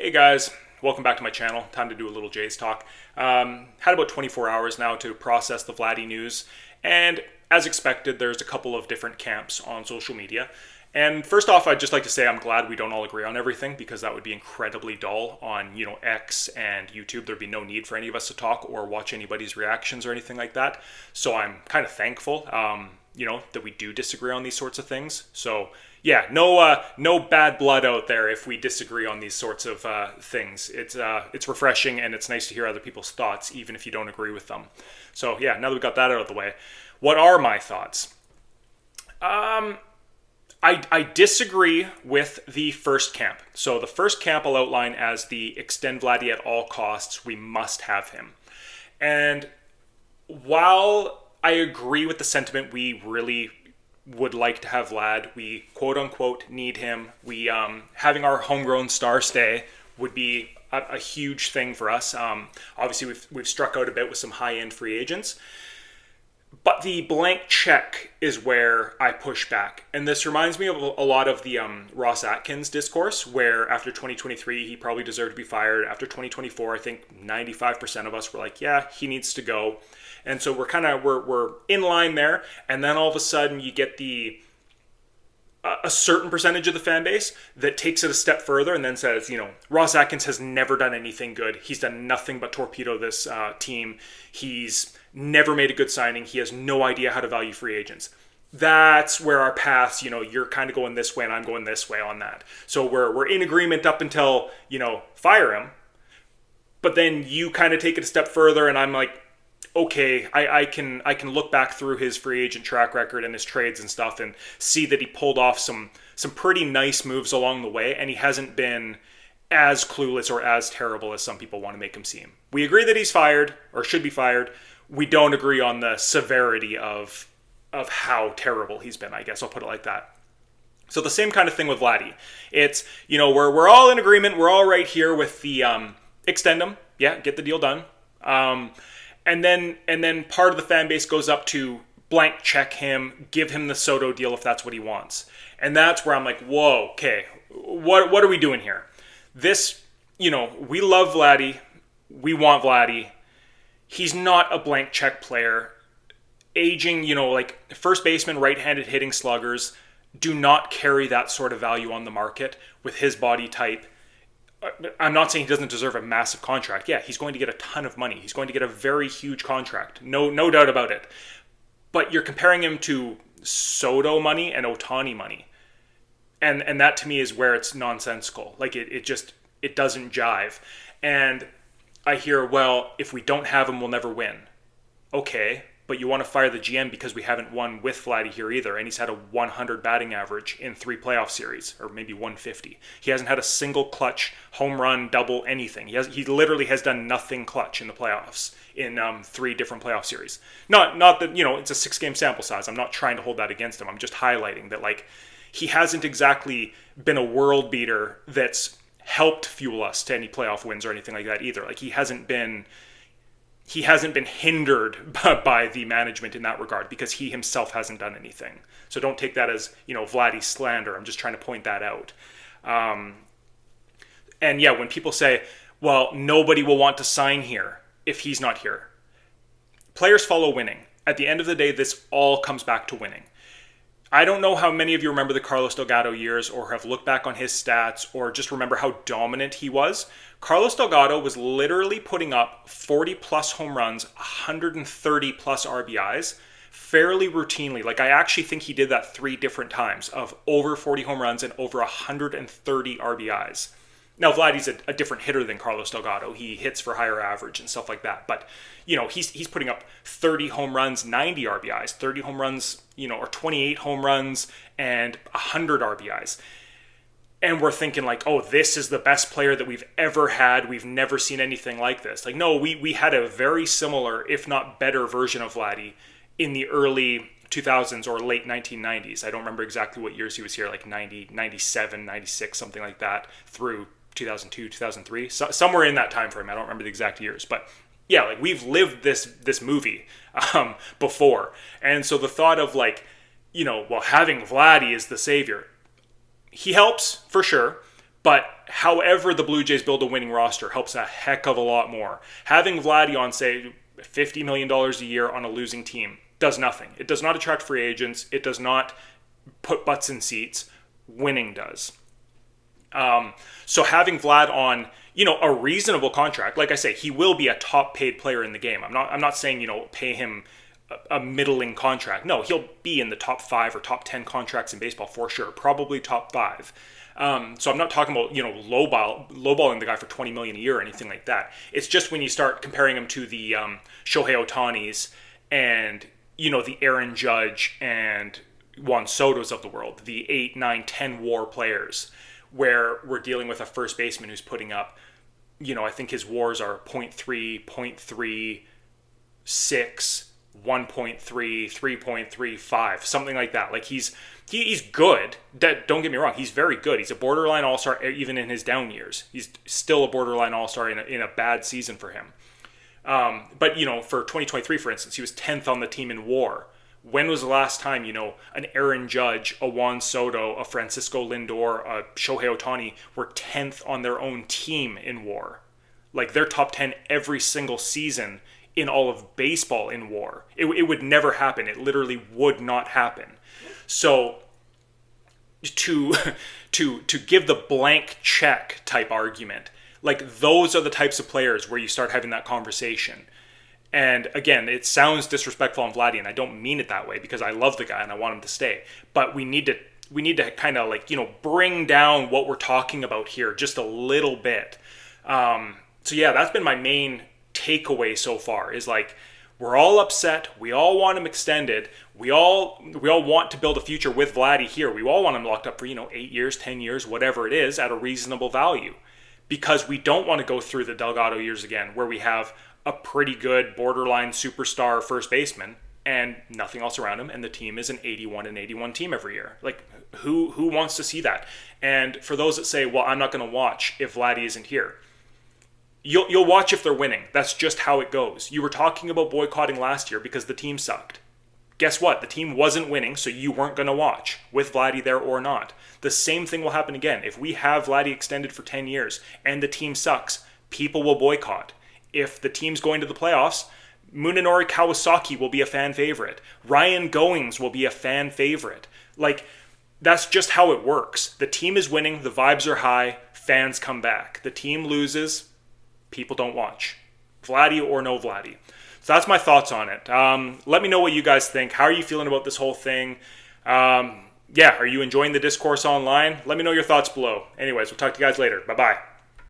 Hey guys, welcome back to my channel. Time to do a little Jays talk. Had about 24 hours now to process the Vladdy news, and as expected, there's a couple of different camps on social media. And first off, I'd just like to say I'm glad we don't all agree on everything, because that would be incredibly dull on, X and YouTube. There'd be no need for any of us to talk or watch anybody's reactions or anything like that. So I'm kind of thankful, that we do disagree on these sorts of things. So yeah, no bad blood out there if we disagree on these sorts of things. It's refreshing, and it's nice to hear other people's thoughts, even if you don't agree with them. So yeah, now that we got that out of the way, what are my thoughts? I disagree with the first camp. So the first camp I'll outline as the extend Vladdy at all costs. We must have him. And while I agree with the sentiment, we really would like to have Vlad. We quote unquote need him. We having our homegrown star stay would be a huge thing for us. Obviously, we've struck out a bit with some high end free agents. But the blank check is where I push back. And this reminds me of a lot of the Ross Atkins discourse, where after 2023, he probably deserved to be fired. After 2024, I think 95% of us were like, yeah, he needs to go. And so we're in line there. And then all of a sudden you get a certain percentage of the fan base that takes it a step further and then says, Ross Atkins has never done anything good. He's done nothing but torpedo this team. He's never made a good signing. He has no idea how to value free agents. That's where our paths, you're kind of going this way and I'm going this way on that. So we're in agreement up until, fire him. But then you kind of take it a step further and I'm like, okay, I can look back through his free agent track record and his trades and stuff and see that he pulled off some pretty nice moves along the way, and he hasn't been as clueless or as terrible as some people want to make him seem. We agree that he's fired or should be fired. We don't agree on the severity of how terrible he's been, I guess I'll put it like that. So the same kind of thing with Vladdy. It's, we're all in agreement. We're all right here with the extend him. Yeah, get the deal done. And then part of the fan base goes up to blank check him, give him the Soto deal if that's what he wants. And that's where I'm like, whoa, okay, what are we doing here? This, we love Vladdy. We want Vladdy. He's not a blank check player. Aging, like first baseman, right-handed hitting sluggers do not carry that sort of value on the market with his body type. I'm not saying he doesn't deserve a massive contract. Yeah, he's going to get a ton of money. He's going to get a very huge contract. No doubt about it. But you're comparing him to Soto money and Ohtani money. And that to me is where it's nonsensical. Like it doesn't jive. And I hear, well, if we don't have him, we'll never win. Okay, but you want to fire the GM because we haven't won with Vladdy here either, and he's had a 100 batting average in 3 playoff series, or maybe 150. He hasn't had a single clutch, home run, double, anything. He literally has done nothing clutch in the playoffs in 3 different playoff series. Not that, it's a 6-game sample size. I'm not trying to hold that against him. I'm just highlighting that, he hasn't exactly been a world beater that's helped fuel us to any playoff wins or anything like that either. He hasn't been hindered by the management in that regard because he himself hasn't done anything. So don't take that as, Vladdy slander. I'm just trying to point that out. And yeah, when people say, well, nobody will want to sign here if he's not here. Players follow winning. At the end of the day, this all comes back to winning. I don't know how many of you remember the Carlos Delgado years or have looked back on his stats or just remember how dominant he was. Carlos Delgado was literally putting up 40-plus home runs, 130-plus RBIs fairly routinely. I actually think he did that 3 different times of over 40 home runs and over 130 RBIs. Now, Vladdy's a different hitter than Carlos Delgado. He hits for higher average and stuff like that. But, he's putting up 30 home runs, 90 RBIs, 30 home runs, or 28 home runs and 100 RBIs. And we're thinking oh, this is the best player that we've ever had. We've never seen anything like this. No, we had a very similar, if not better version of Vladdy in the early 2000s or late 1990s. I don't remember exactly what years he was here, 90, 97, 96, something like that, through 2002, 2003, somewhere in that time frame. I don't remember the exact years, but yeah, we've lived this movie before. And so the thought of having Vladdy as the savior, he helps for sure, But however the Blue Jays build a winning roster helps a heck of a lot more. Having Vladdy on, say, $50 million a year on a losing team does nothing. It does not attract free agents. It does not put butts in seats. Winning does. So having Vlad on, a reasonable contract, like I say, he will be a top paid player in the game. I'm not saying, pay him a middling contract. No, he'll be in the top 5 or top 10 contracts in baseball for sure. Probably top 5. So I'm not talking about, lowballing the guy for $20 million a year or anything like that. It's just when you start comparing him to the Shohei Ohtanis and, the Aaron Judge and Juan Soto's of the world, the 8, 9, 10 WAR players, where we're dealing with a first baseman who's putting up, I think his WARs are 0.3, 0.3, 6, 1.3, 3.35, something like that. Like he's good. Don't get me wrong, he's very good. He's a borderline all-star even in his down years. He's still a borderline all-star in a bad season for him. But for 2023, for instance, he was 10th on the team in WAR. When was the last time, an Aaron Judge, a Juan Soto, a Francisco Lindor, a Shohei Ohtani were 10th on their own team in WAR? Like, they're top 10 every single season in all of baseball in WAR. It would never happen. It literally would not happen. So to give the blank check type argument, like, those are the types of players where you start having that conversation. And again, it sounds disrespectful on Vladdy, and I don't mean it that way because I love the guy and I want him to stay. But we need to kind of bring down what we're talking about here just a little bit. So yeah, that's been my main takeaway so far is we're all upset. We all want him extended. We all want to build a future with Vladdy here. We all want him locked up for 8 years, 10 years, whatever it is, at a reasonable value, because we don't want to go through the Delgado years again, where we have a pretty good borderline superstar first baseman and nothing else around him, and the team is an 81-81 team every year. Like, who wants to see that? And for those that say, well, I'm not going to watch if Vladdy isn't here, you'll watch if they're winning. That's just how it goes. You were talking about boycotting last year because the team sucked. Guess what? The team wasn't winning, so you weren't going to watch, with Vladdy there or not. The same thing will happen again. If we have Vladdy extended for 10 years and the team sucks, people will boycott. If the team's going to the playoffs, Munenori Kawasaki will be a fan favorite. Ryan Goings will be a fan favorite. Like, that's just how it works. The team is winning, the vibes are high, fans come back. The team loses, people don't watch. Vladdy or no Vladdy. So that's my thoughts on it. Let me know what you guys think. How are you feeling about this whole thing? Are you enjoying the discourse online? Let me know your thoughts below. Anyways, we'll talk to you guys later. Bye-bye.